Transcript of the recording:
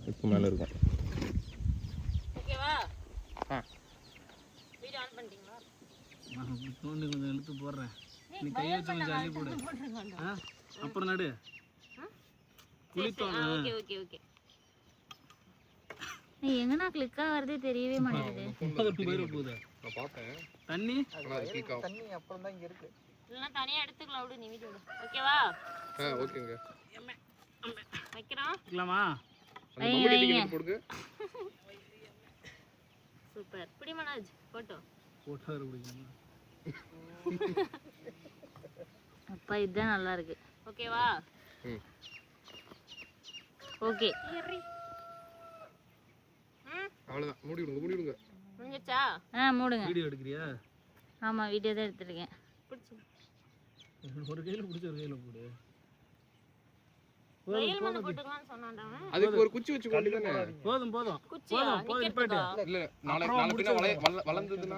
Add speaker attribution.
Speaker 1: இப்போ மேலே இருக்கும்.
Speaker 2: ஓகேவா? வீடியோ ஆன் பண்ணிட்டீங்களா?
Speaker 3: நான் தோண்டி கொஞ்சம் இழுத்து போடுறேன். நீ கையை வச்சு கொஞ்சம் அள்ளி போடு. அப்புறம் நடு. குளித்தோம்.
Speaker 2: Okay okay okay. நீ எங்கனா கிளிக் ஆவறதே தெரியவே மாட்டேங்குது.
Speaker 3: போகுது.
Speaker 1: நான் பார்த்தேன்.
Speaker 3: தண்ணி
Speaker 4: தண்ணி அப்புறம் தான் இங்க இருக்கு.
Speaker 2: இல்லனா தனியா எடுத்துக்கலாம் விடு, நீ வீடியோ எடு. ஓகேவா?
Speaker 1: ஓகேங்க.
Speaker 2: வைக்கிறோம்.
Speaker 3: இருக்கலாமா?
Speaker 1: அந்த மம்பட்டி டிக்கெட் போடுங்க.
Speaker 2: சூப்பர். புடி மனோஜ் போட்டோ.
Speaker 3: போட்டோ எடுக்கணும்.
Speaker 2: அப்பா இதுதான் நல்லா இருக்கு. ஓகேவா? ஓகே.
Speaker 1: அவ்வளவுதான். மூடி விடுங்க.
Speaker 2: முடிஞ்சிச்சா? மூடுங்க.
Speaker 3: வீடியோ எடுக்கறியா?
Speaker 2: ஆமா, வீடியோ தான் எடுத்துட்டேன். பிடிச்சு.
Speaker 3: ஒரு கையில பிடிச்ச ஒரு கையில போடு.
Speaker 2: வெயில் மண்ணு போட்டுக்கலாம்னு சொன்னான்டா அவன்.
Speaker 1: அதுக்கு ஒரு குச்சி வச்சு கொண்டு தானே.
Speaker 3: போதும்
Speaker 2: குச்சியா?
Speaker 3: போதும்.
Speaker 2: நிக்கறதுக்கா?
Speaker 1: இல்ல நாளை பின்ன வளர்ந்ததுன்னா